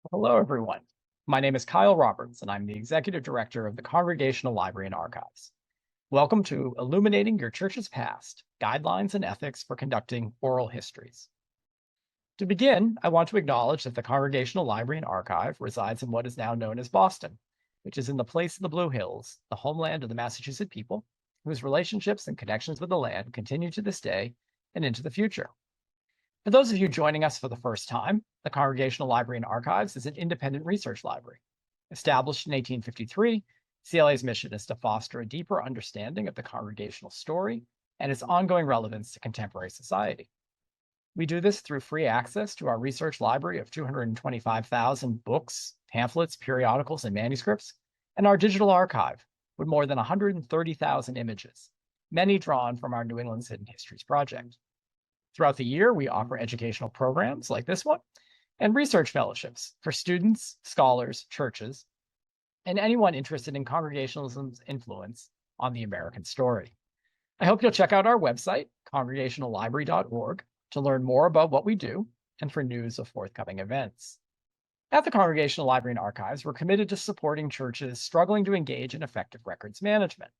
Hello, everyone. My name is Kyle Roberts, and I'm the Executive Director of the Congregational Library and Archives. Welcome to Illuminating Your Church's Past, Guidelines and Ethics for Conducting Oral Histories. To begin, I want to acknowledge that the Congregational Library and Archive resides in what is now known as Boston, which is in the place of the Blue Hills, the homeland of the Massachusetts people, whose relationships and connections with the land continue to this day and into the future. For those of you joining us for the first time, the Congregational Library and Archives is an independent research library. Established in 1853, CLA's mission is to foster a deeper understanding of the congregational story and its ongoing relevance to contemporary society. We do this through free access to our research library of 225,000 books, pamphlets, periodicals, and manuscripts, and our digital archive with more than 130,000 images, many drawn from our New England's Hidden Histories project. Throughout the year, we offer educational programs like this one and research fellowships for students, scholars, churches, and anyone interested in Congregationalism's influence on the American story. I hope you'll check out our website, congregationallibrary.org, to learn more about what we do and for news of forthcoming events. At the Congregational Library and Archives, we're committed to supporting churches struggling to engage in effective records management.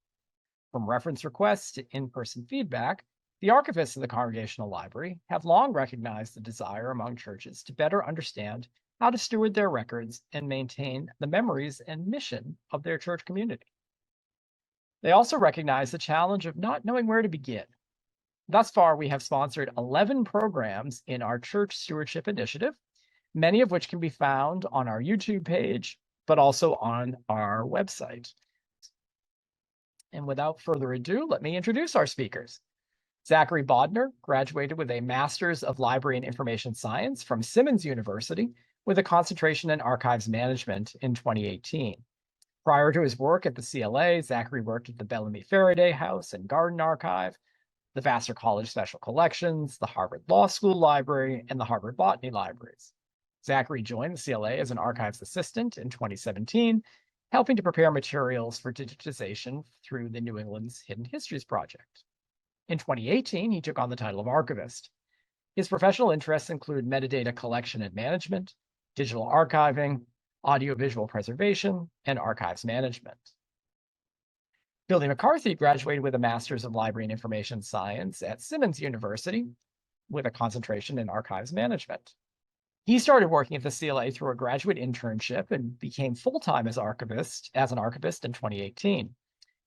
From reference requests to in-person feedback, the archivists of the Congregational Library have long recognized the desire among churches to better understand how to steward their records and maintain the memories and mission of their church community. They also recognize the challenge of not knowing where to begin. Thus far, we have sponsored 11 programs in our Church Stewardship Initiative, many of which can be found on our YouTube page, but also on our website. And without further ado, let me introduce our speakers. Zachary Bodner graduated with a Master's of Library and Information Science from Simmons University with a concentration in archives management in 2018. Prior to his work at the CLA, Zachary worked at the Bellamy Faraday House and Garden Archive, the Vassar College Special Collections, the Harvard Law School Library, and the Harvard Botany Libraries. Zachary joined the CLA as an archives assistant in 2017, helping to prepare materials for digitization through the New England's Hidden Histories project. In 2018, he took on the title of archivist. His professional interests include metadata collection and management, digital archiving, audiovisual preservation, and archives management. Billy McCarthy graduated with a Master's of Library and Information Science at Simmons University with a concentration in archives management. He started working at the CLA through a graduate internship and became full-time as an archivist in 2018.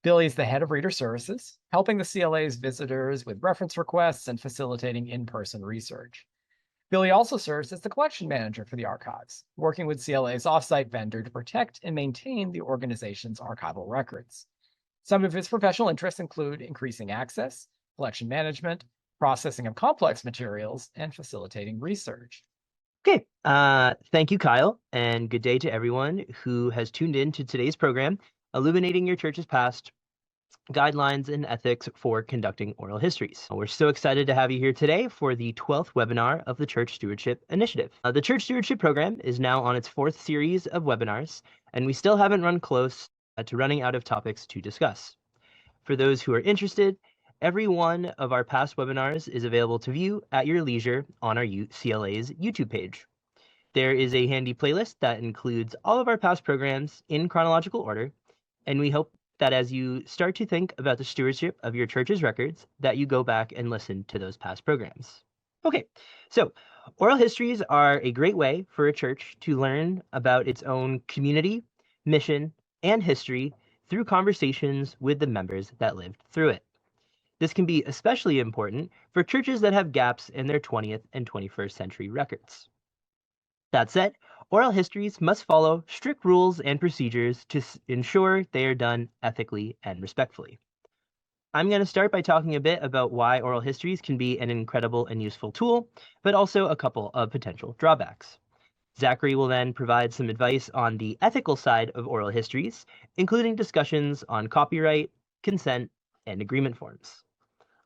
Billy is the head of reader services, helping the CLA's visitors with reference requests and facilitating in-person research. Billy also serves as the collection manager for the archives, working with CLA's offsite vendor to protect and maintain the organization's archival records. Some of his professional interests include increasing access, collection management, processing of complex materials, and facilitating research. Okay, thank you, Kyle, and good day to everyone who has tuned in to today's program, Illuminating Your Church's Past, Guidelines and Ethics for Conducting Oral Histories. We're so excited to have you here today for the 12th webinar of the Church Stewardship Initiative. The Church Stewardship Program is now on its 4th series of webinars, and we still haven't run close to running out of topics to discuss. For those who are interested, every one of our past webinars is available to view at your leisure on our CLA's YouTube page. There is a handy playlist that includes all of our past programs in chronological order, and we hope that as you start to think about the stewardship of your church's records, that you go back and listen to those past programs. Okay, so oral histories are a great way for a church to learn about its own community, mission, and history through conversations with the members that lived through it. This can be especially important for churches that have gaps in their 20th and 21st century records. That said, oral histories must follow strict rules and procedures to ensure they are done ethically and respectfully. I'm going to start by talking a bit about why oral histories can be an incredible and useful tool, but also a couple of potential drawbacks. Zachary will then provide some advice on the ethical side of oral histories, including discussions on copyright, consent, and agreement forms.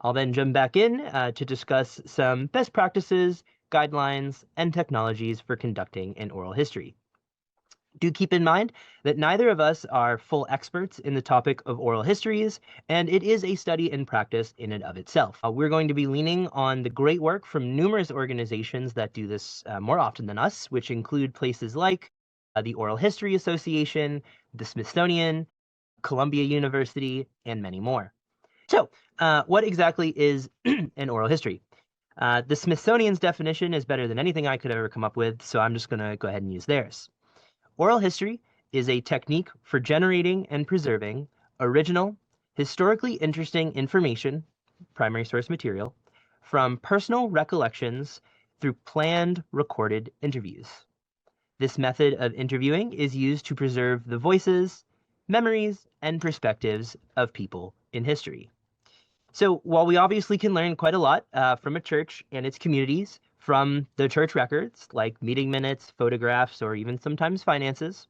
I'll then jump back in to discuss some best practices, guidelines, and technologies for conducting an oral history. Do keep in mind that neither of us are full experts in the topic of oral histories, and it is a study and practice in and of itself. We're going to be leaning on the great work from numerous organizations that do this more often than us, which include places like the Oral History Association, the Smithsonian, Columbia University, and many more. So, what exactly is an oral history? The Smithsonian's definition is better than anything I could ever come up with, so I'm just going to go ahead and use theirs. Oral history is a technique for generating and preserving original, historically interesting information, primary source material, from personal recollections through planned recorded interviews. This method of interviewing is used to preserve the voices, memories, and perspectives of people in history. So while we obviously can learn quite a lot from a church and its communities, from the church records like meeting minutes, photographs, or even sometimes finances,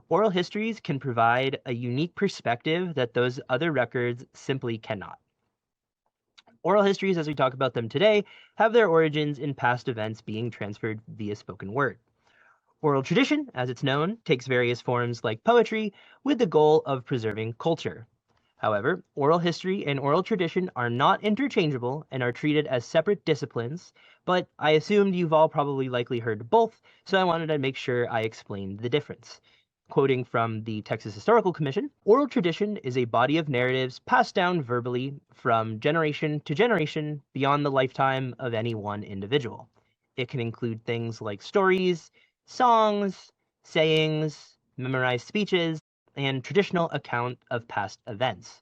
oral histories can provide a unique perspective that those other records simply cannot. Oral histories, as we talk about them today, have their origins in past events being transferred via spoken word. Oral tradition, as it's known, takes various forms like poetry with the goal of preserving culture. However, oral history and oral tradition are not interchangeable and are treated as separate disciplines, but I assumed you've all probably likely heard both, so I wanted to make sure I explained the difference. Quoting from the Texas Historical Commission, oral tradition is a body of narratives passed down verbally from generation to generation beyond the lifetime of any one individual. It can include things like stories, songs, sayings, memorized speeches, and traditional account of past events.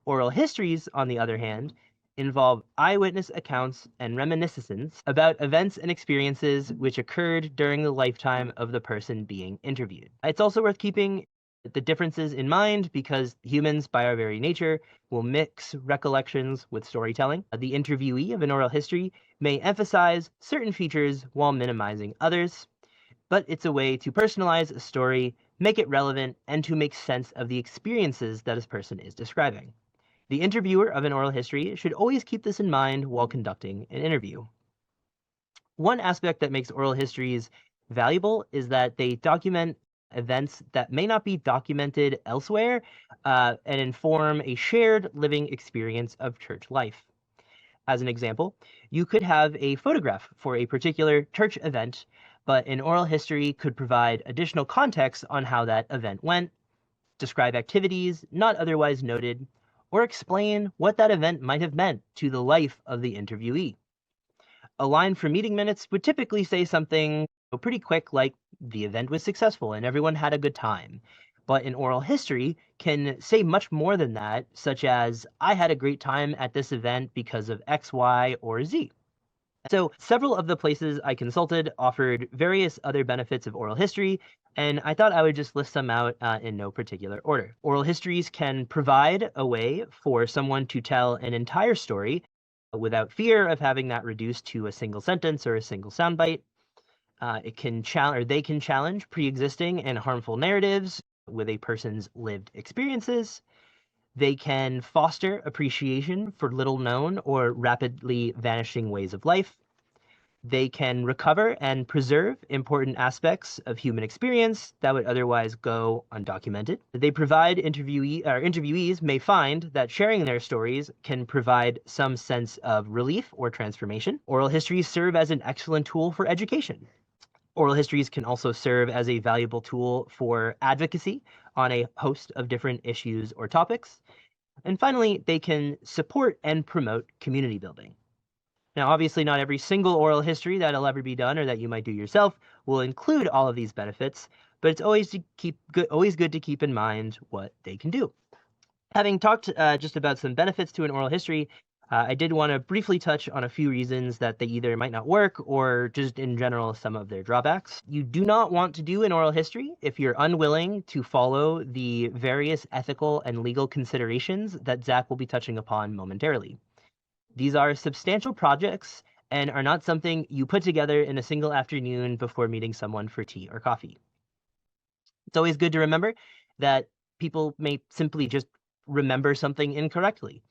Oral histories, on the other hand, involve eyewitness accounts and reminiscences about events and experiences which occurred during the lifetime of the person being interviewed. It's also worth keeping the differences in mind because humans, by our very nature, will mix recollections with storytelling. The interviewee of an oral history may emphasize certain features while minimizing others, but it's a way to personalize a story, make it relevant, and to make sense of the experiences that a person is describing. The interviewer of an oral history should always keep this in mind while conducting an interview. One aspect that makes oral histories valuable is that they document events that may not be documented elsewhere and inform a shared living experience of church life. As an example, you could have a photograph for a particular church event, but an oral history could provide additional context on how that event went, describe activities not otherwise noted, or explain what that event might have meant to the life of the interviewee. A line from meeting minutes would typically say something pretty quick like, the event was successful and everyone had a good time. But an oral history can say much more than that, such as, I had a great time at this event because of X, Y, or Z. So several of the places I consulted offered various other benefits of oral history, and I thought I would just list some out in no particular order. Oral histories can provide a way for someone to tell an entire story without fear of having that reduced to a single sentence or a single soundbite. They can challenge pre-existing and harmful narratives with a person's lived experiences. They can foster appreciation for little known or rapidly vanishing ways of life. They can recover and preserve important aspects of human experience that would otherwise go undocumented. They provide interviewees may find that sharing their stories can provide some sense of relief or transformation. Oral histories serve as an excellent tool for education. Oral histories can also serve as a valuable tool for advocacy on a host of different issues or topics. And finally, they can support and promote community building. Now, obviously, not every single oral history that'll ever be done or that you might do yourself will include all of these benefits, but it's always good to keep in mind what they can do. Having talked just about some benefits to an oral history, I did want to briefly touch on a few reasons that they either might not work or just in general some of their drawbacks. You do not want to do an oral history if you're unwilling to follow the various ethical and legal considerations that Zach will be touching upon momentarily. These are substantial projects and are not something you put together in a single afternoon before meeting someone for tea or coffee. It's always good to remember that people may simply just remember something incorrectly.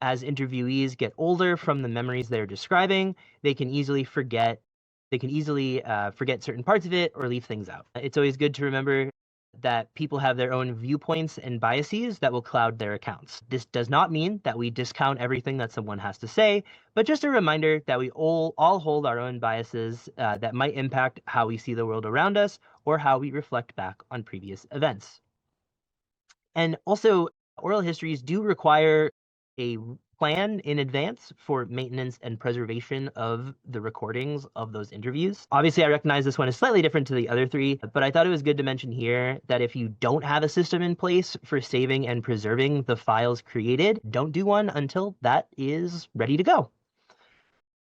As interviewees get older from the memories they're describing, they can easily forget they can easily forget certain parts of it or leave things out. It's always good to remember that people have their own viewpoints and biases that will cloud their accounts. This does not mean that we discount everything that someone has to say, but just a reminder that we all hold our own biases that might impact how we see the world around us or how we reflect back on previous events. And also, oral histories do require a plan in advance for maintenance and preservation of the recordings of those interviews. Obviously, I recognize this one is slightly different to the other three, but I thought it was good to mention here that if you don't have a system in place for saving and preserving the files created, don't do one until that is ready to go.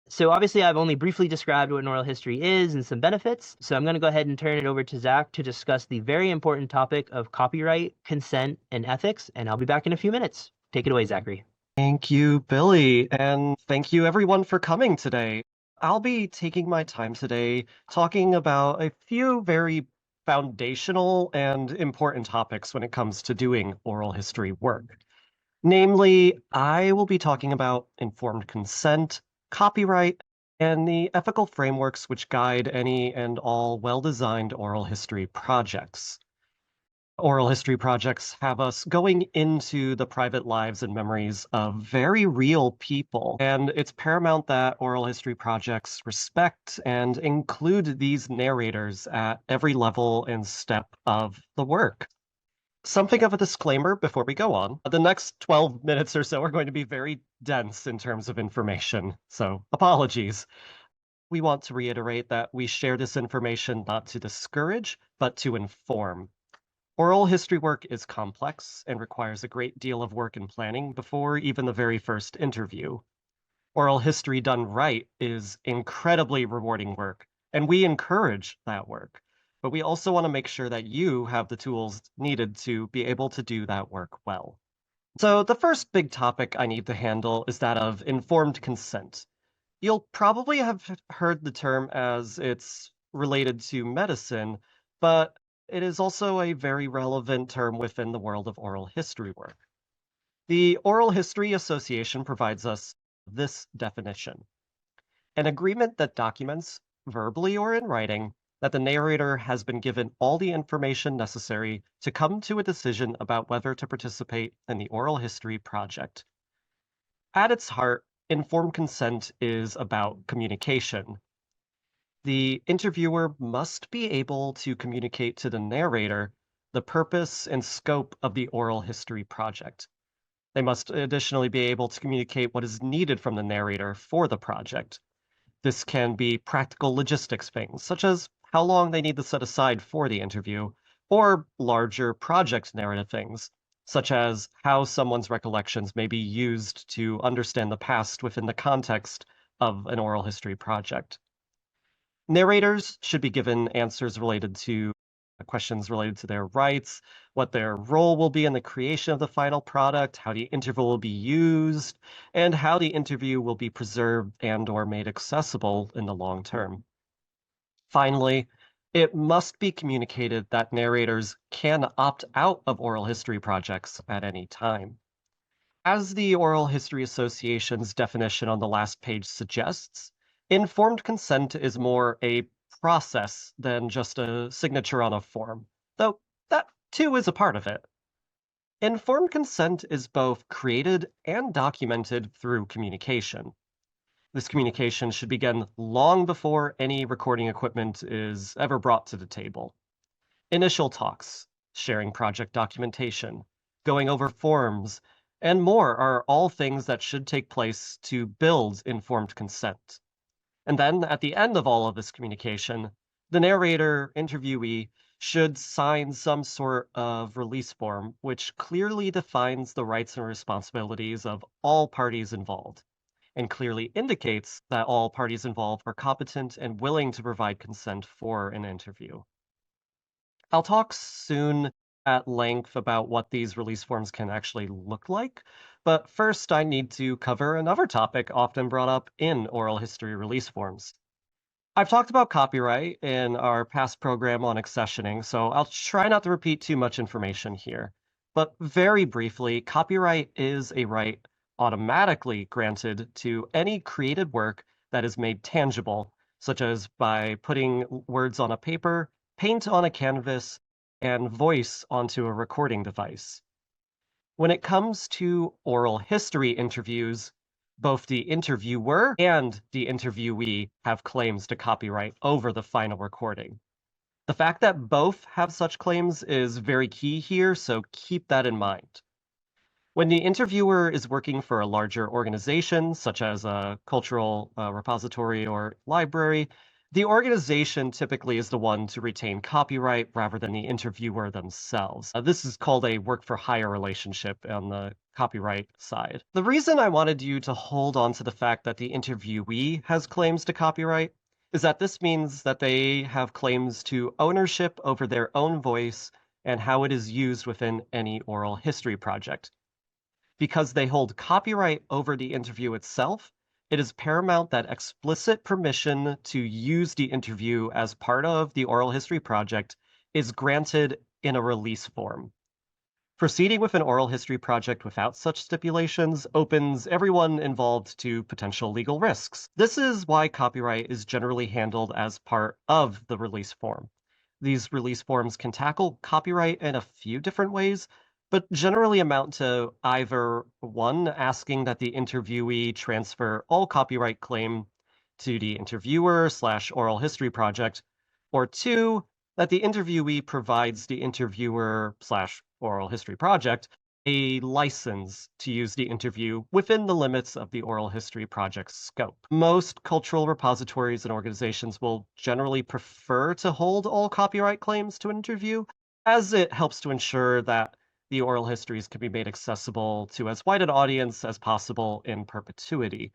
So obviously I've only briefly described what an oral history is and some benefits. So I'm going to go ahead and turn it over to Zach to discuss the very important topic of copyright, consent, and ethics. And I'll be back in a few minutes. Take it away, Zachary. Thank you, Billy, and thank you everyone for coming today. I'll be taking my time today talking about a few very foundational and important topics when it comes to doing oral history work. Namely, I will be talking about informed consent, copyright, and the ethical frameworks which guide any and all well-designed oral history projects. Oral history projects have us going into the private lives and memories of very real people, and it's paramount that oral history projects respect and include these narrators at every level and step of the work. Something of a disclaimer before we go on. The next 12 minutes or so are going to be very dense in terms of information, so apologies. We want to reiterate that we share this information not to discourage, but to inform. Oral history work is complex and requires a great deal of work and planning before even the very first interview. Oral history done right is incredibly rewarding work, and we encourage that work. But we also want to make sure that you have the tools needed to be able to do that work well. So the first big topic I need to handle is that of informed consent. You'll probably have heard the term as it's related to medicine, but it is also a very relevant term within the world of oral history work. The Oral History Association provides us this definition: an agreement that documents, verbally or in writing, that the narrator has been given all the information necessary to come to a decision about whether to participate in the oral history project. At its heart, informed consent is about communication. The interviewer must be able to communicate to the narrator the purpose and scope of the oral history project. They must additionally be able to communicate what is needed from the narrator for the project. This can be practical logistics things, such as how long they need to set aside for the interview, or larger project narrative things, such as how someone's recollections may be used to understand the past within the context of an oral history project. Narrators should be given answers related to questions related to their rights, what their role will be in the creation of the final product, how the interview will be used, and how the interview will be preserved and or made accessible in the long term. Finally, it must be communicated that narrators can opt out of oral history projects at any time. As the Oral History Association's definition on the last page suggests, informed consent is more a process than just a signature on a form, though that too is a part of it. Informed consent is both created and documented through communication. This communication should begin long before any recording equipment is ever brought to the table. Initial talks, sharing project documentation, going over forms, and more are all things that should take place to build informed consent. And then, at the end of all of this communication, the narrator, interviewee, should sign some sort of release form which clearly defines the rights and responsibilities of all parties involved, and clearly indicates that all parties involved are competent and willing to provide consent for an interview. I'll talk soon at length about what these release forms can actually look like, but first I need to cover another topic often brought up in oral history release forms. I've talked about copyright in our past program on accessioning, so I'll try not to repeat too much information here. But very briefly, copyright is a right automatically granted to any created work that is made tangible such as by putting words on a paper, paint on a canvas, and voice onto a recording device. When it comes to oral history interviews, both the interviewer and the interviewee have claims to copyright over the final recording. The fact that both have such claims is very key here, so keep that in mind. When the interviewer is working for a larger organization, such as a cultural repository or library, the organization typically is the one to retain copyright rather than the interviewer themselves. This is called a work-for-hire relationship on the copyright side. The reason I wanted you to hold on to the fact that the interviewee has claims to copyright is that this means that they have claims to ownership over their own voice and how it is used within any oral history project. Because they hold copyright over the interview itself, it is paramount that explicit permission to use the interview as part of the oral history project is granted in a release form. Proceeding with an oral history project without such stipulations opens everyone involved to potential legal risks. This is why copyright is generally handled as part of the release form. These release forms can tackle copyright in a few different ways, but generally amount to either one, asking that the interviewee transfer all copyright claim to the interviewer/oral history project, or two, that the interviewee provides the interviewer/oral history project a license to use the interview within the limits of the oral history project's scope. Most cultural repositories and organizations will generally prefer to hold all copyright claims to an interview, as it helps to ensure that the oral histories can be made accessible to as wide an audience as possible in perpetuity.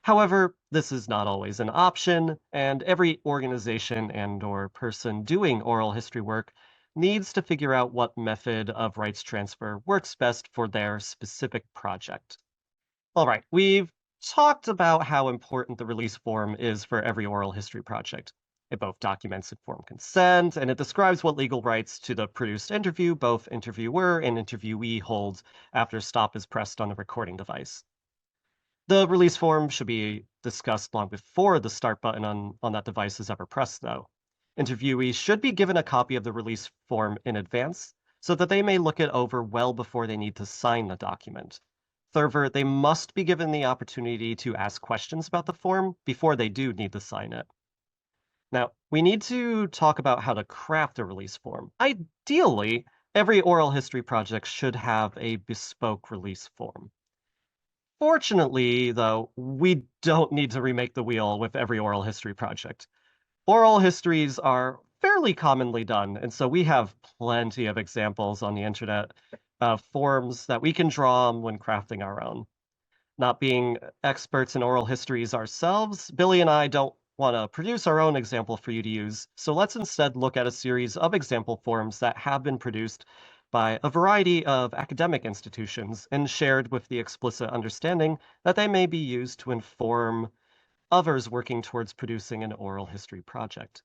However, this is not always an option, and every organization and/or person doing oral history work needs to figure out what method of rights transfer works best for their specific project. All right, we've talked about how important the release form is for every oral history project. It both documents informed consent, and it describes what legal rights to the produced interview both interviewer and interviewee hold after stop is pressed on the recording device. The release form should be discussed long before the start button on that device is ever pressed, though. Interviewees should be given a copy of the release form in advance so that they may look it over well before they need to sign the document. Further, they must be given the opportunity to ask questions about the form before they do need to sign it. Now, we need to talk about how to craft a release form. Ideally, every oral history project should have a bespoke release form. Fortunately, though, we don't need to remake the wheel with every oral history project. Oral histories are fairly commonly done, and so we have plenty of examples on the internet of forms that we can draw on when crafting our own. Not being experts in oral histories ourselves, Billy and I don't want to produce our own example for you to use, so let's instead look at a series of example forms that have been produced by a variety of academic institutions and shared with the explicit understanding that they may be used to inform others working towards producing an oral history project.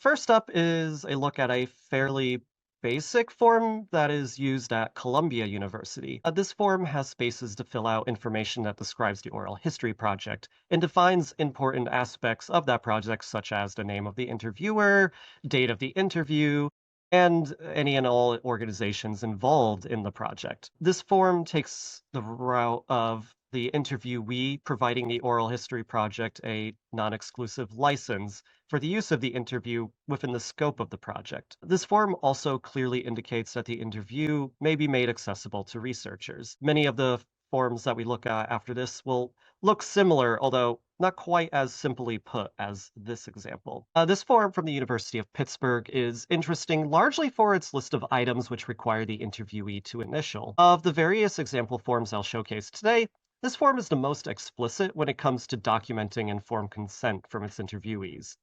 First up is a look at a fairly basic form that is used at Columbia University. This form has spaces to fill out information that describes the oral history project and defines important aspects of that project, such as the name of the interviewer, date of the interview, and any and all organizations involved in the project. This form takes the route of the interviewee providing the oral history project a non-exclusive license for the use of the interview within the scope of the project. This form also clearly indicates that the interview may be made accessible to researchers. Many of the forms that we look at after this will look similar, although not quite as simply put as this example. This form from the University of Pittsburgh is interesting largely for its list of items which require the interviewee to initial. Of the various example forms I'll showcase today, this form is the most explicit when it comes to documenting informed consent from its interviewees.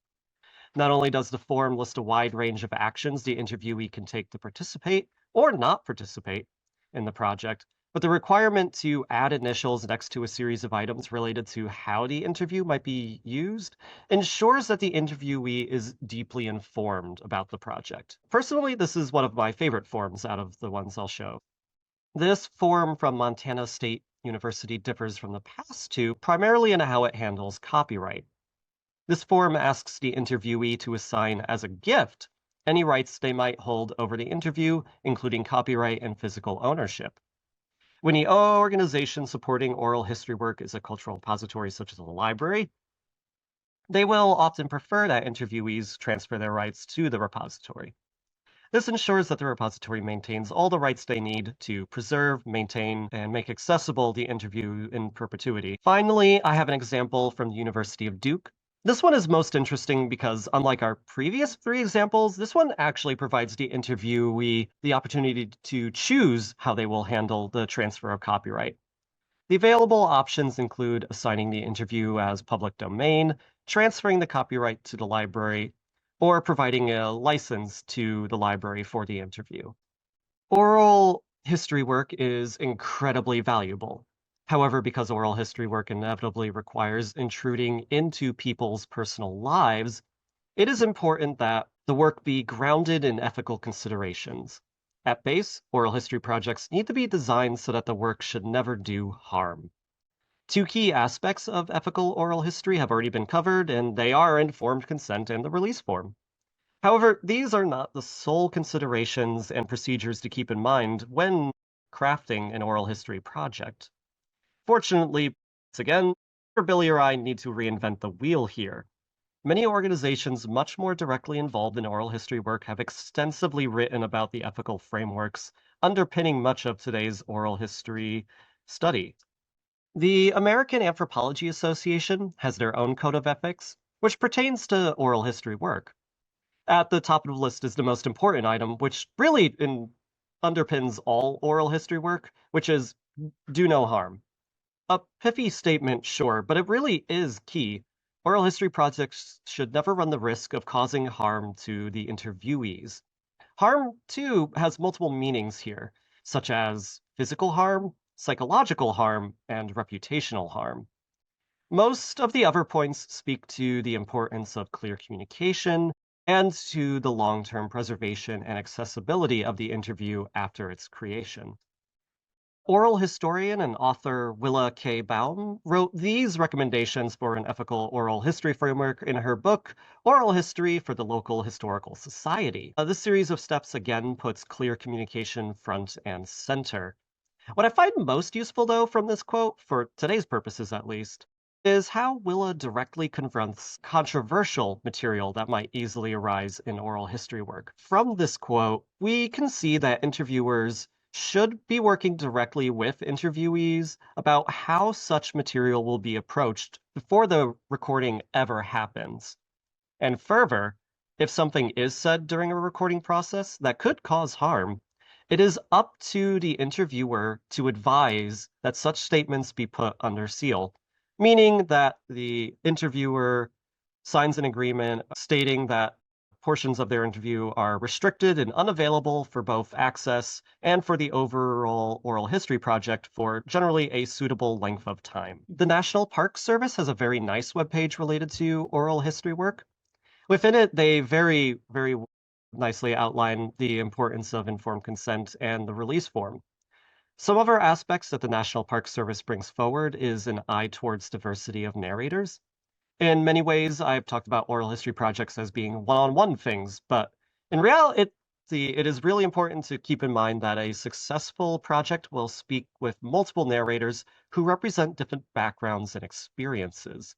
Not only does the form list a wide range of actions the interviewee can take to participate or not participate in the project, but the requirement to add initials next to a series of items related to how the interview might be used ensures that the interviewee is deeply informed about the project. Personally, this is one of my favorite forms out of the ones I'll show. This form from Montana State University differs from the past two primarily in how it handles copyright. This form asks the interviewee to assign as a gift any rights they might hold over the interview, including copyright and physical ownership. When the organization supporting oral history work is a cultural repository such as a library, they will often prefer that interviewees transfer their rights to the repository. This ensures that the repository maintains all the rights they need to preserve, maintain, and make accessible the interview in perpetuity. Finally, I have an example from the University of Duke. This one is most interesting because, unlike our previous three examples, this one actually provides the interviewee the opportunity to choose how they will handle the transfer of copyright. The available options include assigning the interview as public domain, transferring the copyright to the library, or providing a license to the library for the interview. Oral history work is incredibly valuable. However, because oral history work inevitably requires intruding into people's personal lives, it is important that the work be grounded in ethical considerations. At base, oral history projects need to be designed so that the work should never do harm. Two key aspects of ethical oral history have already been covered, and they are informed consent and the release form. However, these are not the sole considerations and procedures to keep in mind when crafting an oral history project. Fortunately, once again, neither Billy or I need to reinvent the wheel here. Many organizations much more directly involved in oral history work have extensively written about the ethical frameworks underpinning much of today's oral history study. The American Anthropology Association has their own code of ethics, which pertains to oral history work. At the top of the list is the most important item, which really underpins all oral history work, which is do no harm. A pithy statement, sure, but it really is key. Oral history projects should never run the risk of causing harm to the interviewees. Harm, too, has multiple meanings here, such as physical harm, psychological harm, and reputational harm. Most of the other points speak to the importance of clear communication and to the long-term preservation and accessibility of the interview after its creation. Oral historian and author Willa K. Baum wrote these recommendations for an ethical oral history framework in her book, Oral History for the Local Historical Society. This series of steps again puts clear communication front and center. What I find most useful, though, from this quote, for today's purposes at least, is how Willa directly confronts controversial material that might easily arise in oral history work. From this quote, we can see that interviewers should be working directly with interviewees about how such material will be approached before the recording ever happens. And further, if something is said during a recording process that could cause harm, it is up to the interviewer to advise that such statements be put under seal, meaning that the interviewer signs an agreement stating that portions of their interview are restricted and unavailable for both access and for the overall oral history project for generally a suitable length of time. The National Park Service has a very nice webpage related to oral history work. Within it, they very nicely outline the importance of informed consent and the release form. Some other aspects that the National Park Service brings forward is an eye towards diversity of narrators. In many ways, I've talked about oral history projects as being one-on-one things, but in reality, it is really important to keep in mind that a successful project will speak with multiple narrators who represent different backgrounds and experiences.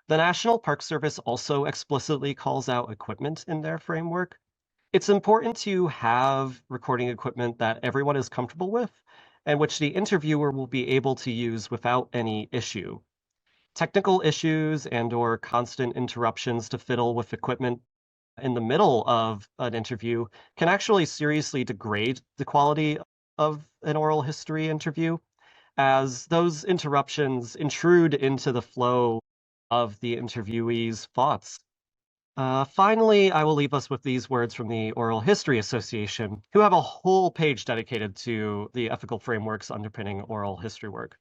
The National Park Service also explicitly calls out equipment in their framework. It's important to have recording equipment that everyone is comfortable with and which the interviewer will be able to use without any issue. Technical issues and/or constant interruptions to fiddle with equipment in the middle of an interview can actually seriously degrade the quality of an oral history interview, as those interruptions intrude into the flow of the interviewee's thoughts. Finally, I will leave us with these words from the Oral History Association, who have a whole page dedicated to the ethical frameworks underpinning oral history work.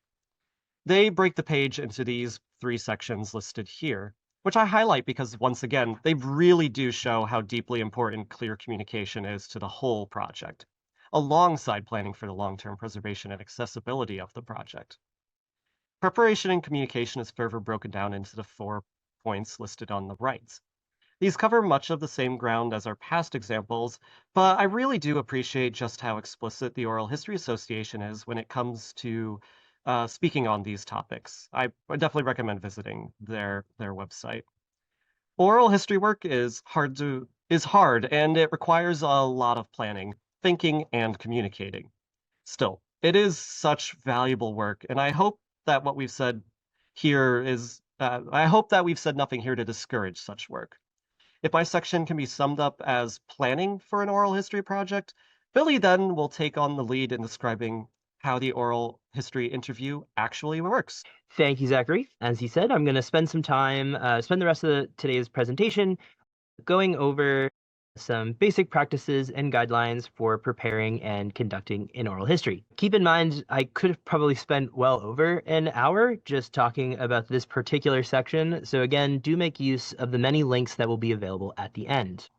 They break the page into these three sections listed here, which I highlight because, once again, they really do show how deeply important clear communication is to the whole project, alongside planning for the long-term preservation and accessibility of the project. Preparation and communication is further broken down into the 4 points listed on the right. These cover much of the same ground as our past examples, but I really do appreciate just how explicit the Oral History Association is when it comes to speaking on these topics. I definitely recommend visiting their website. Oral history work is hard and it requires a lot of planning, thinking, and communicating. Still, it is such valuable work, and I hope that what we've said here is I hope that we've said nothing here to discourage such work. If my section can be summed up as planning for an oral history project, Billy then will take on the lead in describing how the oral history interview actually works. Thank you, Zachary. As he said, I'm going to spend some time, spend the rest of today's presentation going over some basic practices and guidelines for preparing and conducting an oral history. Keep in mind, I could have probably spent well over an hour just talking about this particular section. So again, do make use of the many links that will be available at the end.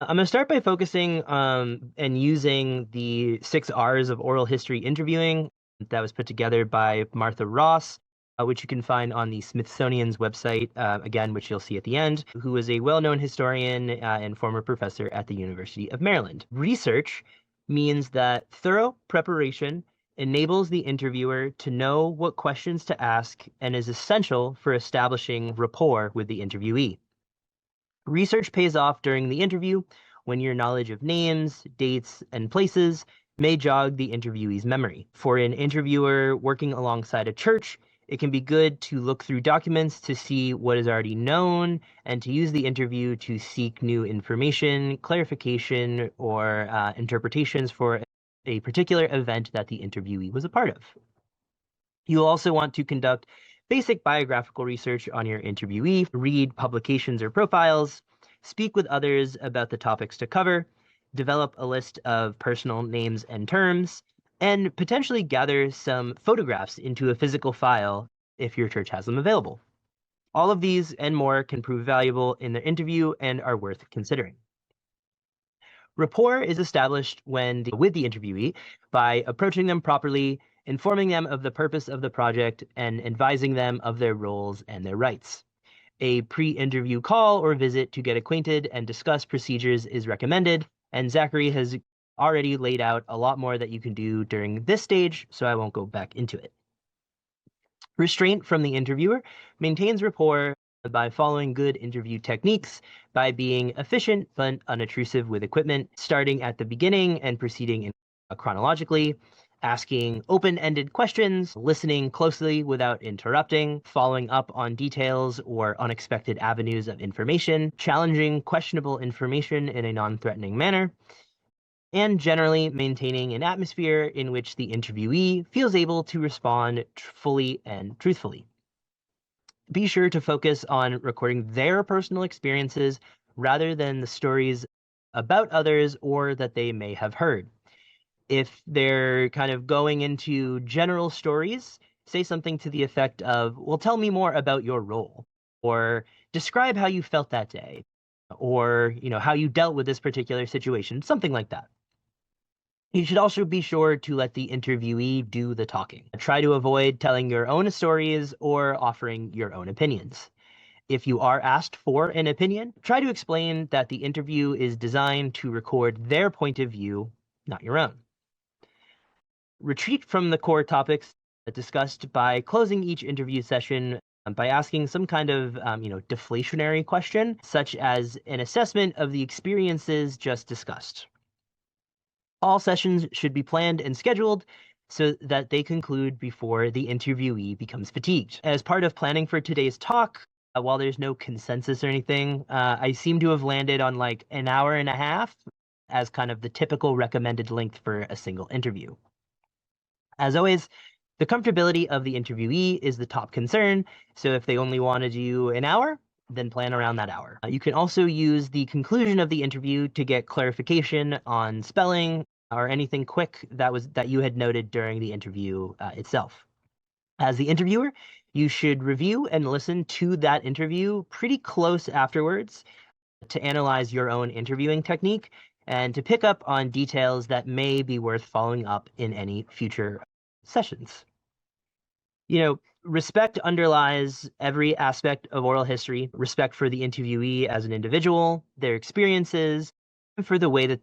I'm going to start by focusing and using the 6 R's of oral history interviewing that was put together by Martha Ross, which you can find on the Smithsonian's website, again, which you'll see at the end, who is a well-known historian and former professor at the University of Maryland. Research means that thorough preparation enables the interviewer to know what questions to ask and is essential for establishing rapport with the interviewee. Research pays off during the interview when your knowledge of names, dates, and places may jog the interviewee's memory. For an interviewer working alongside a church, it can be good to look through documents to see what is already known and to use the interview to seek new information, clarification, or interpretations for a particular event that the interviewee was a part of. You'll also want to conduct basic biographical research on your interviewee, read publications or profiles, speak with others about the topics to cover, develop a list of personal names and terms, and potentially gather some photographs into a physical file if your church has them available. All of these and more can prove valuable in the interview and are worth considering. Rapport is established with the interviewee by approaching them properly, informing them of the purpose of the project, and advising them of their roles and their rights. A pre-interview call or visit to get acquainted and discuss procedures is recommended, and Zachary has already laid out a lot more that you can do during this stage, so I won't go back into it. Restraint from the interviewer maintains rapport by following good interview techniques, by being efficient but unobtrusive with equipment, starting at the beginning and proceeding chronologically, asking open-ended questions, listening closely without interrupting, following up on details or unexpected avenues of information, challenging questionable information in a non-threatening manner, and generally maintaining an atmosphere in which the interviewee feels able to respond fully and truthfully. Be sure to focus on recording their personal experiences rather than the stories about others or that they may have heard. If they're kind of going into general stories, say something to the effect of, well, tell me more about your role, or describe how you felt that day, or, how you dealt with this particular situation, something like that. You should also be sure to let the interviewee do the talking. Try to avoid telling your own stories or offering your own opinions. If you are asked for an opinion, try to explain that the interview is designed to record their point of view, not your own. Retreat from the core topics discussed by closing each interview session by asking some kind of deflationary question, such as an assessment of the experiences just discussed. All sessions should be planned and scheduled so that they conclude before the interviewee becomes fatigued. As part of planning for today's talk, while there's no consensus or anything, I seem to have landed on like an hour and a half as kind of the typical recommended length for a single interview. As always, the comfortability of the interviewee is the top concern, so if they only want to do an hour, then plan around that hour. You can also use the conclusion of the interview to get clarification on spelling or anything quick that you had noted during the interview itself. As the interviewer, you should review and listen to that interview pretty close afterwards to analyze your own interviewing technique and to pick up on details that may be worth following up in any future sessions. Respect underlies every aspect of oral history. Respect for the interviewee as an individual, their experiences, and for the way that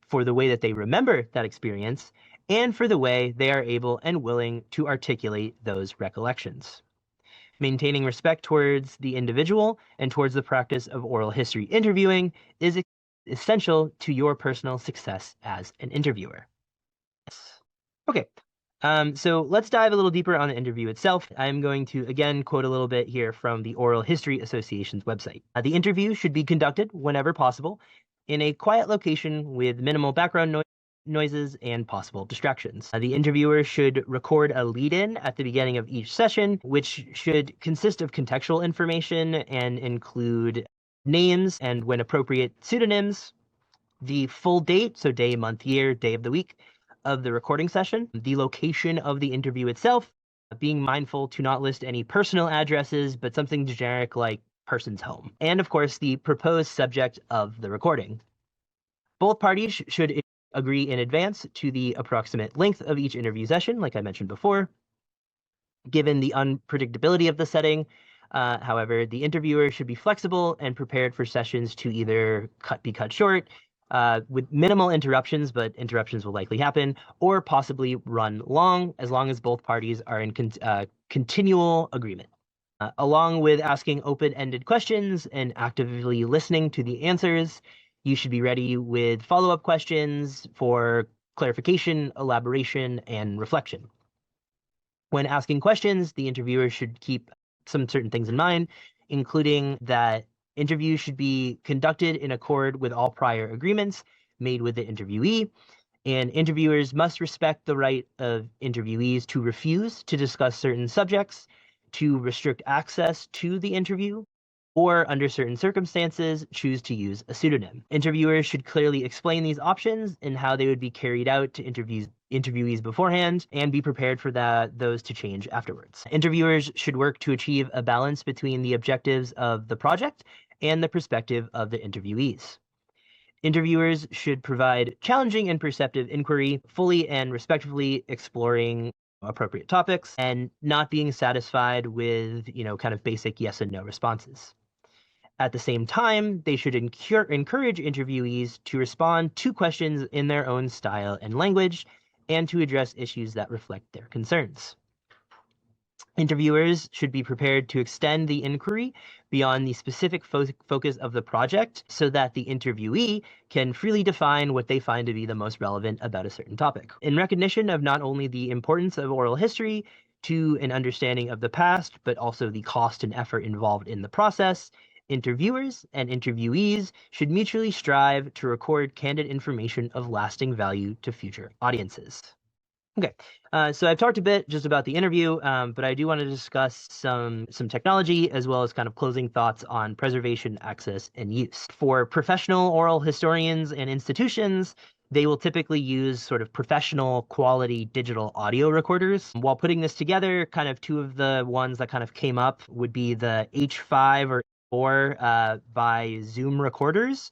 for the way that they remember that experience, and for the way they are able and willing to articulate those recollections. Maintaining respect towards the individual and towards the practice of oral history interviewing is essential to your personal success as an interviewer. Okay, so let's dive a little deeper on the interview itself. I'm going to, again, quote a little bit here from the Oral History Association's website. The interview should be conducted whenever possible in a quiet location with minimal background noises and possible distractions. The interviewer should record a lead-in at the beginning of each session, which should consist of contextual information and include names and, when appropriate, pseudonyms, the full date, so day, month, year, day of the week, of the recording session, the location of the interview itself, being mindful to not list any personal addresses, but something generic like person's home, and of course the proposed subject of the recording. Both parties should agree in advance to the approximate length of each interview session, like I mentioned before. Given the unpredictability of the setting, however, the interviewer should be flexible and prepared for sessions to either be cut short, with minimal interruptions, but interruptions will likely happen, or possibly run long, as long as both parties are in continual agreement. Along with asking open-ended questions and actively listening to the answers, you should be ready with follow-up questions for clarification, elaboration, and reflection. When asking questions, the interviewer should keep some certain things in mind, including that interviews should be conducted in accord with all prior agreements made with the interviewee, and interviewers must respect the right of interviewees to refuse to discuss certain subjects, to restrict access to the interview, or under certain circumstances, choose to use a pseudonym. Interviewers should clearly explain these options and how they would be carried out to interviewees beforehand, and be prepared for those to change afterwards. Interviewers should work to achieve a balance between the objectives of the project and the perspective of the interviewees. Interviewers should provide challenging and perceptive inquiry, fully and respectfully exploring appropriate topics, and not being satisfied with, kind of basic yes and no responses. At the same time, they should encourage interviewees to respond to questions in their own style and language, and to address issues that reflect their concerns. Interviewers should be prepared to extend the inquiry beyond the specific focus of the project, so that the interviewee can freely define what they find to be the most relevant about a certain topic. In recognition of not only the importance of oral history to an understanding of the past, but also the cost and effort involved in the process, interviewers and interviewees should mutually strive to record candid information of lasting value to future audiences. Okay, so I've talked a bit just about the interview, but I do want to discuss some technology, as well as kind of closing thoughts on preservation, access, and use. For professional oral historians and institutions, they will typically use sort of professional quality digital audio recorders. While putting this together, kind of two of the ones that kind of came up would be the H5 or 4 by Zoom recorders,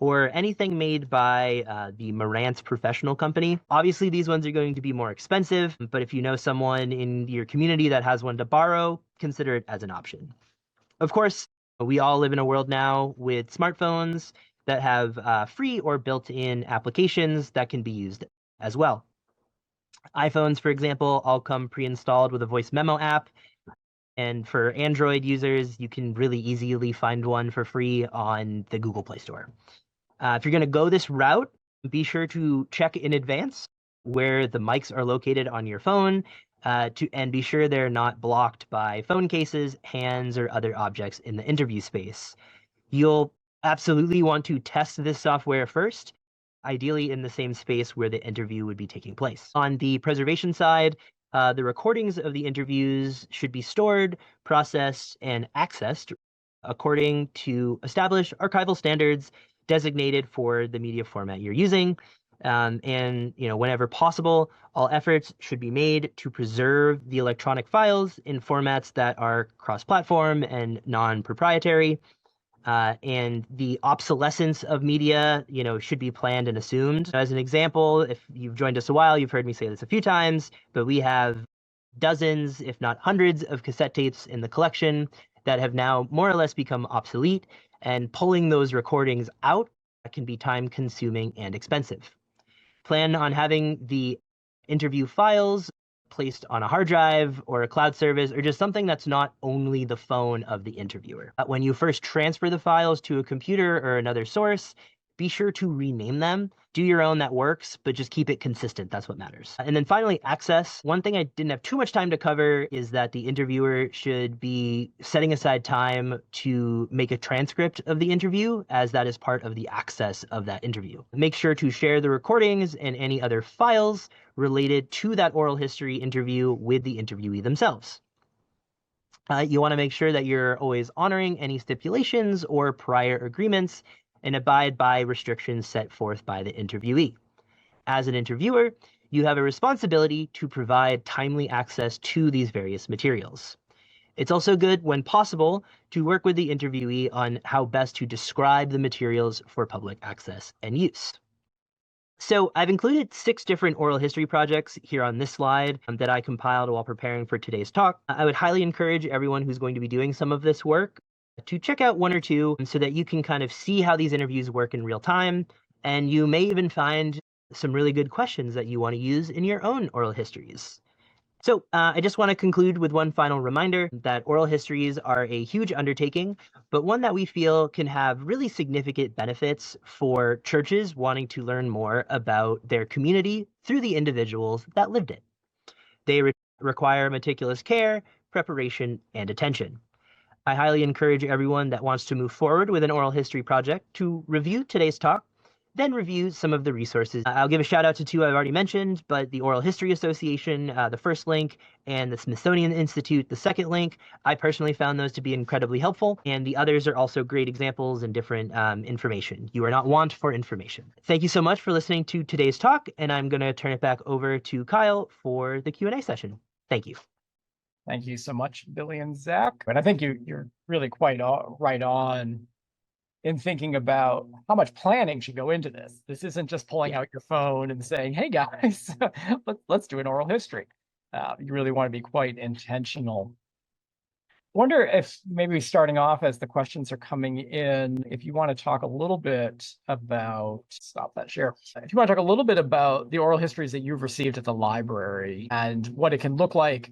or anything made by the Marantz Professional Company. Obviously, these ones are going to be more expensive, but if you know someone in your community that has one to borrow, consider it as an option. Of course, we all live in a world now with smartphones that have free or built-in applications that can be used as well. iPhones, for example, all come pre-installed with a voice memo app. And for Android users, you can really easily find one for free on the Google Play Store. If you're going to go this route, be sure to check in advance where the mics are located on your phone, and be sure they're not blocked by phone cases, hands, or other objects in the interview space. You'll absolutely want to test this software first, ideally in the same space where the interview would be taking place. On the preservation side, the recordings of the interviews should be stored, processed, and accessed according to established archival standards designated for the media format you're using. And whenever possible, all efforts should be made to preserve the electronic files in formats that are cross-platform and non-proprietary. And the obsolescence of media, should be planned and assumed. As an example, if you've joined us a while, you've heard me say this a few times, but we have dozens, if not hundreds, of cassette tapes in the collection that have now more or less become obsolete, and pulling those recordings out can be time-consuming and expensive. Plan on having the interview files placed on a hard drive or a cloud service, or just something that's not only the phone of the interviewer. When you first transfer the files to a computer or another source, be sure to rename them. Do your own that works, but just keep it consistent. That's what matters. And then finally, access. One thing I didn't have too much time to cover is that the interviewer should be setting aside time to make a transcript of the interview, as that is part of the access of that interview. Make sure to share the recordings and any other files related to that oral history interview with the interviewee themselves. You want to make sure that you're always honoring any stipulations or prior agreements and abide by restrictions set forth by the interviewee. As an interviewer, you have a responsibility to provide timely access to these various materials. It's also good, when possible, to work with the interviewee on how best to describe the materials for public access and use. So I've included 6 different oral history projects here on this slide that I compiled while preparing for today's talk. I would highly encourage everyone who's going to be doing some of this work to check out 1 or 2 so that you can kind of see how these interviews work in real time. And you may even find some really good questions that you want to use in your own oral histories. So I just want to conclude with one final reminder that oral histories are a huge undertaking, but one that we feel can have really significant benefits for churches wanting to learn more about their community through the individuals that lived it. They require meticulous care, preparation, and attention. I highly encourage everyone that wants to move forward with an oral history project to review today's talk, then review some of the resources. I'll give a shout out to 2 I've already mentioned, but the Oral History Association, the first link, and the Smithsonian Institute, the second link. I personally found those to be incredibly helpful, and the others are also great examples and different information. You are not want for information. Thank you so much for listening to today's talk, and I'm going to turn it back over to Kyle for the Q&A session. Thank you. Thank you so much, Billy and Zach. And I think you're really quite right on in thinking about how much planning should go into this. This isn't just pulling out your phone and saying, hey guys, let's do an oral history. You really want to be quite intentional. Wonder if maybe starting off as the questions are coming in, if you want to talk a little bit about, stop that share. If you want to talk a little bit about the oral histories that you've received at the library and what it can look like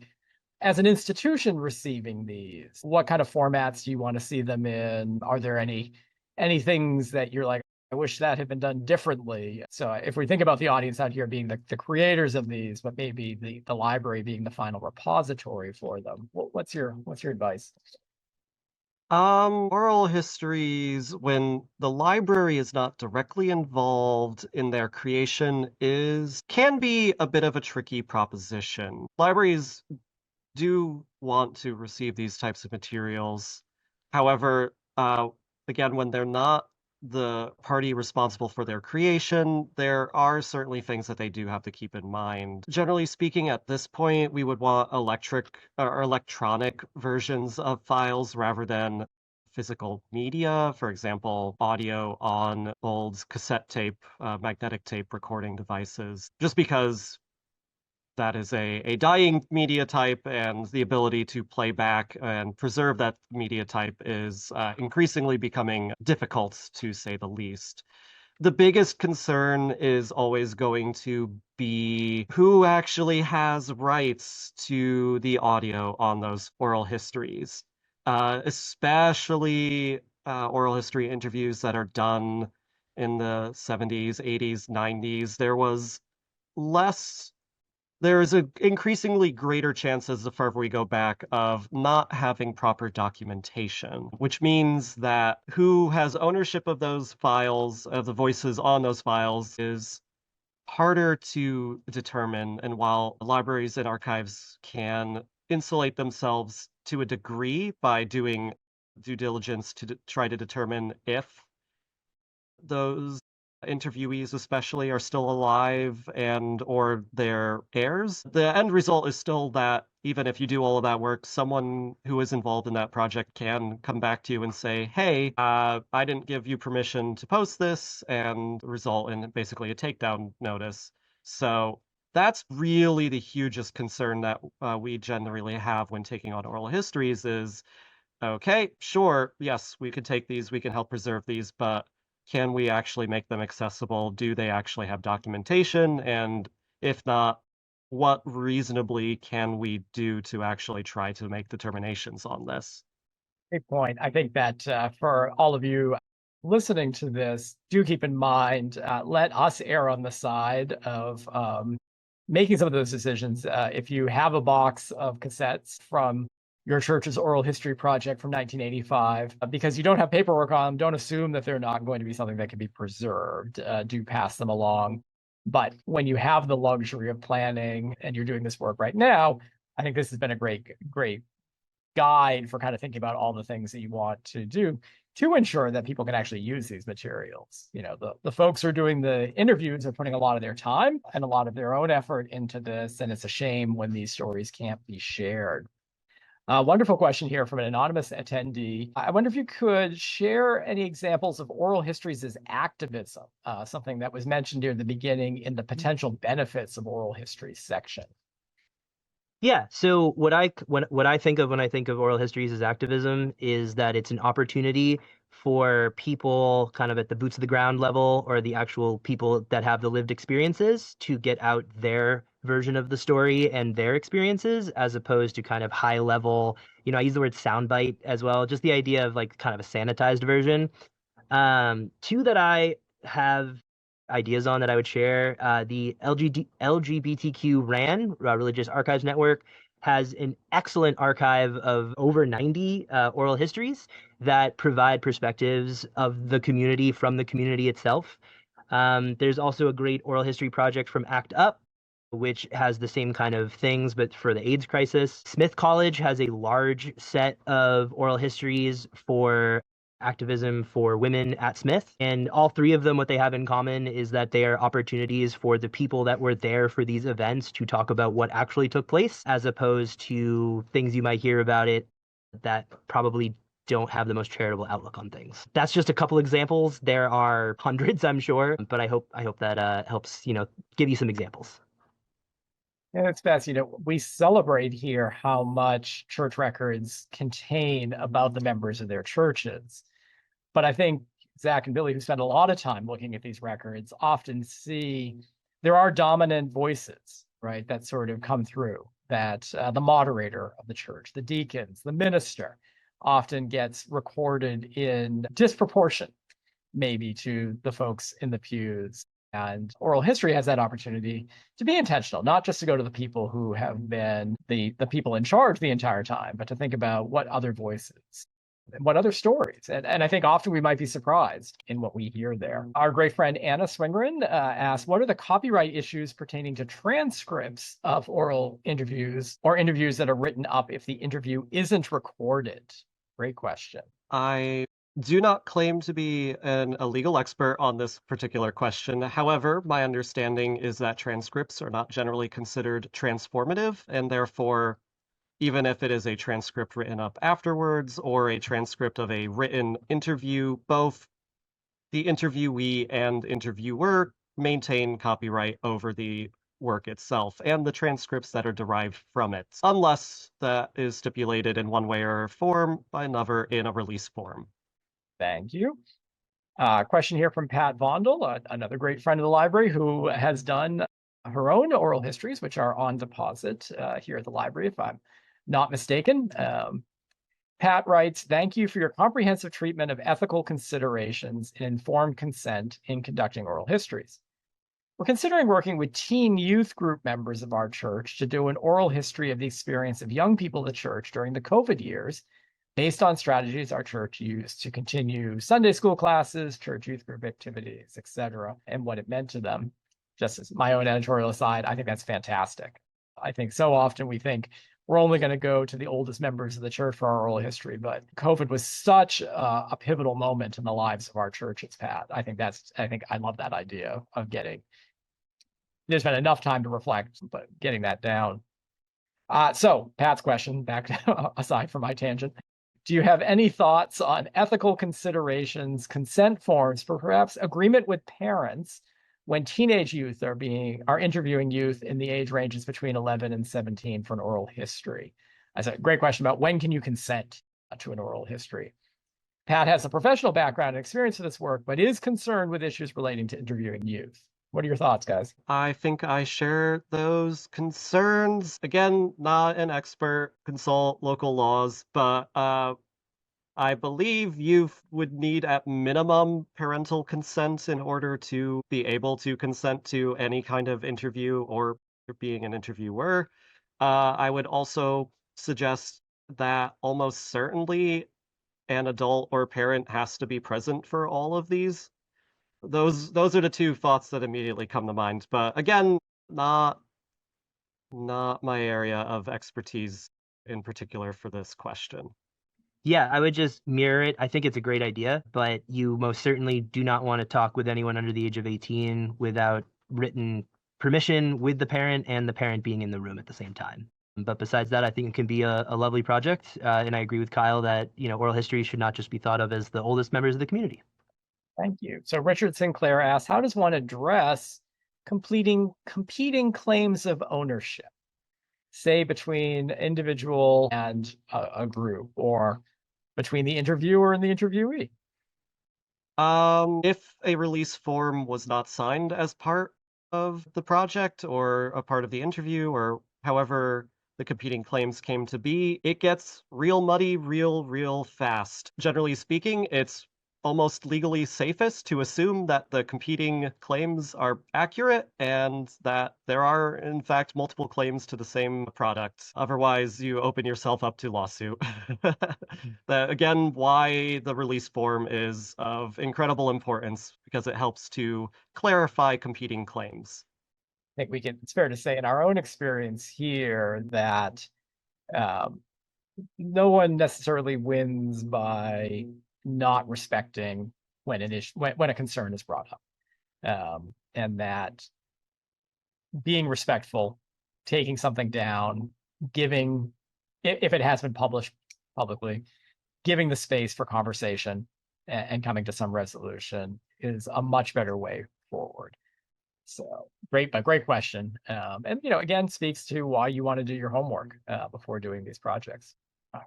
as an institution receiving these. What kind of formats do you want to see them in? Are there any things that you're like, I wish that had been done differently? So if we think about the audience out here being the creators of these, but maybe the library being the final repository for them, what's your advice? Oral histories, when the library is not directly involved in their creation, can be a bit of a tricky proposition. Libraries do want to receive these types of materials. However, again, when they're not the party responsible for their creation, there are certainly things that they do have to keep in mind. Generally speaking, at this point, we would want electronic versions of files rather than physical media, for example, audio on old cassette tape, magnetic tape recording devices, just because that is a dying media type, and the ability to play back and preserve that media type is increasingly becoming difficult, to say the least. The biggest concern is always going to be who actually has rights to the audio on those oral histories, especially oral history interviews that are done in the 70s, 80s, 90s. There is an increasingly greater chances the further we go back of not having proper documentation, which means that who has ownership of those files, of the voices on those files, is harder to determine. And while libraries and archives can insulate themselves to a degree by doing due diligence to try to determine if those interviewees especially are still alive and or their heirs, the end result is still that even if you do all of that work, someone who is involved in that project can come back to you and say, hey, I didn't give you permission to post this, and result in basically a takedown notice. So That's really the hugest concern that we generally have when taking on oral histories is, okay, sure, yes, we could take these, we can help preserve these, but can we actually make them accessible? Do they actually have documentation? And if not, what reasonably can we do to actually try to make determinations on this? Great point. I think that for all of you listening to this, do keep in mind, let us err on the side of making some of those decisions. If you have a box of cassettes from your church's oral history project from 1985, because you don't have paperwork on them, don't assume that they're not going to be something that can be preserved. Do pass them along. But when you have the luxury of planning and you're doing this work right now, I think this has been a great guide for kind of thinking about all the things that you want to do to ensure that people can actually use these materials. You know, the folks who are doing the interviews are putting a lot of their time and a lot of their own effort into this, and it's a shame when these stories can't be shared. Wonderful question here from an anonymous attendee. I wonder if you could share any examples of oral histories as activism, something that was mentioned near the beginning in the potential benefits of oral history section. Yeah. So what I think of when I think of oral histories as activism is that it's an opportunity for people kind of at the boots of the ground level, or the actual people that have the lived experiences, to get out their version of the story and their experiences, as opposed to kind of high level, I use the word soundbite as well, just the idea of like kind of a sanitized version. Two that I have ideas on that I would share. The LGBTQ RAN, Religious Archives Network, has an excellent archive of over 90 oral histories that provide perspectives of the community from the community itself. There's also a great oral history project from ACT UP, which has the same kind of things, but for the AIDS crisis. Smith College has a large set of oral histories for activism for women at Smith. And all three of them, what they have in common is that they are opportunities for the people that were there for these events to talk about what actually took place, as opposed to things you might hear about it that probably don't have the most charitable outlook on things. That's just a couple examples. There are hundreds, I'm sure, but I hope that helps, give you some examples. And it's best, we celebrate here how much church records contain about the members of their churches. But I think Zach and Billy, who spend a lot of time looking at these records, often see there are dominant voices, right, that sort of come through, that the moderator of the church, the deacons, the minister often gets recorded in disproportion, maybe, to the folks in the pews. And oral history has that opportunity to be intentional, not just to go to the people who have been the people in charge the entire time, but to think about what other voices, what other stories. And I think often we might be surprised in what we hear there. Our great friend Anna Swingren asked, what are the copyright issues pertaining to transcripts of oral interviews or interviews that are written up if the interview isn't recorded? Great question. I do not claim to be a legal expert on this particular question. However, my understanding is that transcripts are not generally considered transformative, and therefore, even if it is a transcript written up afterwards or a transcript of a written interview, both the interviewee and interviewer maintain copyright over the work itself and the transcripts that are derived from it, unless that is stipulated in one way or form by another in a release form. Thank you. Question here from Pat Vondel, another great friend of the library who has done her own oral histories, which are on deposit here at the library, if I'm not mistaken. Pat writes, thank you for your comprehensive treatment of ethical considerations and informed consent in conducting oral histories. We're considering working with teen youth group members of our church to do an oral history of the experience of young people at the church during the COVID years, based on strategies our church used to continue Sunday school classes, church youth group activities, etc., and what it meant to them. Just as my own editorial aside, I think that's fantastic. I think so often we think we're only going to go to the oldest members of the church for our oral history, but COVID was such a pivotal moment in the lives of our churches, Pat. I think I love that idea of there's been enough time to reflect, but getting that down. So Pat's question, back to, aside from my tangent, do you have any thoughts on ethical considerations, consent forms for perhaps agreement with parents when teenage youth are interviewing youth in the age ranges between 11 and 17 for an oral history. That's a great question about when can you consent to an oral history. Pat has a professional background and experience in this work, but is concerned with issues relating to interviewing youth. What are your thoughts, guys? I think I share those concerns. Again, not an expert, consult local laws, but I believe you would need at minimum parental consent in order to be able to consent to any kind of interview or being an interviewer. I would also suggest that almost certainly an adult or parent has to be present for all of these. Those are the two thoughts that immediately come to mind. But again, not my area of expertise in particular for this question. Yeah, I would just mirror it. I think it's a great idea, but you most certainly do not want to talk with anyone under the age of 18 without written permission with the parent and the parent being in the room at the same time. But besides that, I think it can be a lovely project. And I agree with Kyle that, oral history should not just be thought of as the oldest members of the community. Thank you. So Richard Sinclair asks, how does one address competing claims of ownership, say between individual and a group, or between the interviewer and the interviewee? If a release form was not signed as part of the project or a part of the interview or however the competing claims came to be, it gets real muddy real fast. Generally speaking, it's almost legally safest to assume that the competing claims are accurate and that there are, in fact, multiple claims to the same product. Otherwise, you open yourself up to lawsuit. That, again, why the release form is of incredible importance, because it helps to clarify competing claims. I think it's fair to say in our own experience here that no one necessarily wins by not respecting when a concern is brought up, and that being respectful, taking something down, giving, if it has been published publicly, giving the space for conversation and coming to some resolution is a much better way forward. So great question. And again, speaks to why you want to do your homework before doing these projects. All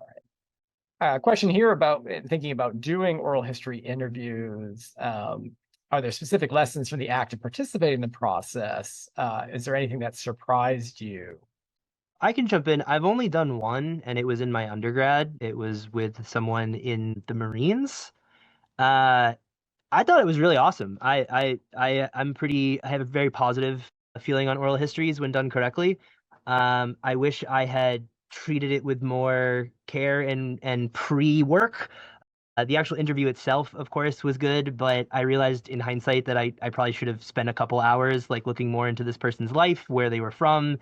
right. Question here about thinking about doing oral history interviews. Are there specific lessons from the act of participating in the process? Is there anything that surprised you? I can jump in. I've only done one, and it was in my undergrad. It was with someone in the Marines. I thought it was really awesome. I have a very positive feeling on oral histories when done correctly. I wish I had treated it with more care and pre-work. The actual interview itself, of course, was good, but I realized in hindsight that I probably should have spent a couple hours looking more into this person's life, where they were from.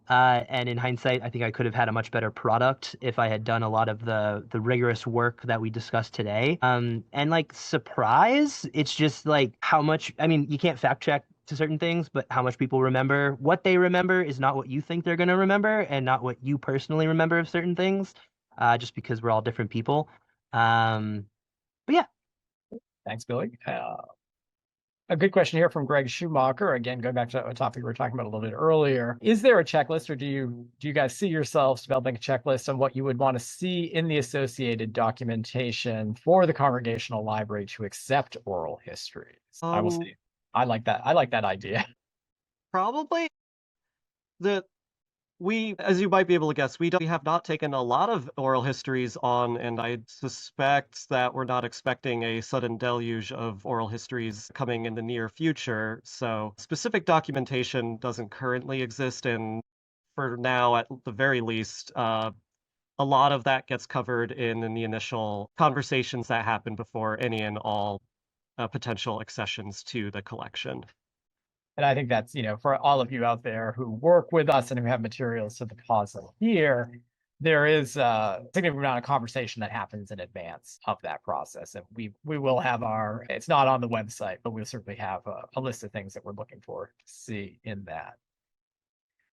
And in hindsight, I think I could have had a much better product if I had done a lot of the rigorous work that we discussed today. And surprise, it's just how much, I mean, you can't fact check to certain things, but how much people remember. What they remember is not what you think they're going to remember, and not what you personally remember of certain things, just because we're all different people. But yeah. Thanks, Billy. A good question here from Greg Schumacher. Again, going back to a topic we were talking about a little bit earlier. Is there a checklist, or do you guys see yourselves developing a checklist on what you would want to see in the associated documentation for the Congregational Library to accept oral histories? I will say, I like that. I like that idea. Probably as you might be able to guess, we have not taken a lot of oral histories on, and I suspect that we're not expecting a sudden deluge of oral histories coming in the near future. So specific documentation doesn't currently exist, and for now, at the very least, a lot of that gets covered in the initial conversations that happen before any and all potential accessions to the collection. And I think that's, for all of you out there who work with us and who have materials to deposit here, there is a significant amount of conversation that happens in advance of that process. And we will have it's not on the website, but we'll certainly have a list of things that we're looking for to see in that.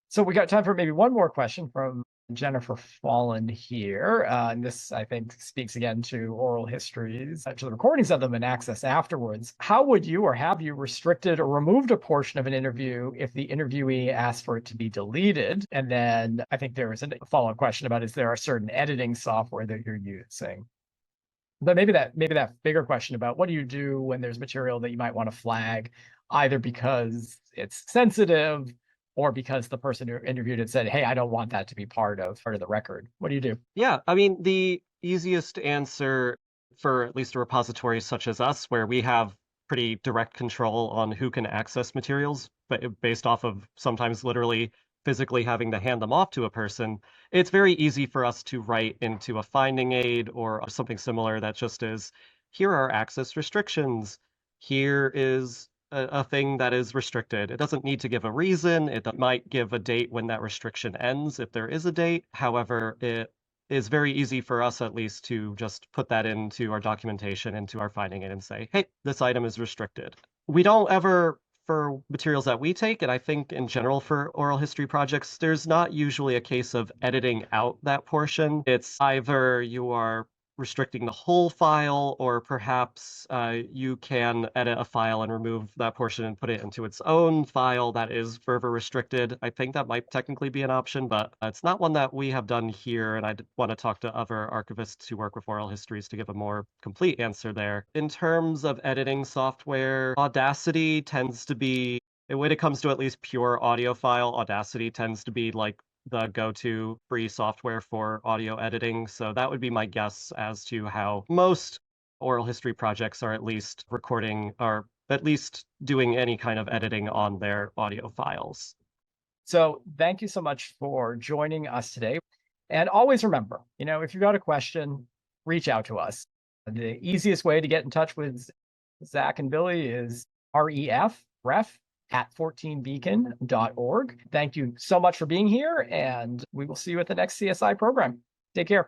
So we got time for maybe one more question from Jennifer Fallen here. And this, I think, speaks again to oral histories, to the recordings of them and access afterwards. How would you or have you restricted or removed a portion of an interview if the interviewee asked for it to be deleted? And then I think there was a follow-up question about, is there a certain editing software that you're using? But maybe that bigger question about what do you do when there's material that you might want to flag, either because it's sensitive or because the person who interviewed it said, hey, I don't want that to be part of the record. What do you do? Yeah, I mean, the easiest answer for at least a repository such as us, where we have pretty direct control on who can access materials, but based off of sometimes literally physically having to hand them off to a person, it's very easy for us to write into a finding aid or something similar that just is, here are access restrictions. Here is a thing that is restricted. It doesn't need to give a reason. It might give a date when that restriction ends, if there is a date. However, it is very easy for us, at least, to just put that into our documentation, into our finding it, and say, hey, this item is restricted. We don't ever, for materials that we take, and I think in general for oral history projects, there's not usually a case of editing out that portion. It's either you are restricting the whole file, or perhaps you can edit a file and remove that portion and put it into its own file that is further restricted. I think that might technically be an option, but it's not one that we have done here, and I want to talk to other archivists who work with oral histories to give a more complete answer there. In terms of editing software, Audacity tends to be, when it comes to at least pure audio file, Audacity tends to be like the go-to free software for audio editing. So that would be my guess as to how most oral history projects are at least recording or at least doing any kind of editing on their audio files. So thank you so much for joining us today. And always remember, if you've got a question, reach out to us. The easiest way to get in touch with Zach and Billy is ref at 14beacon.org. Thank you so much for being here, and we will see you at the next CSI program. Take care.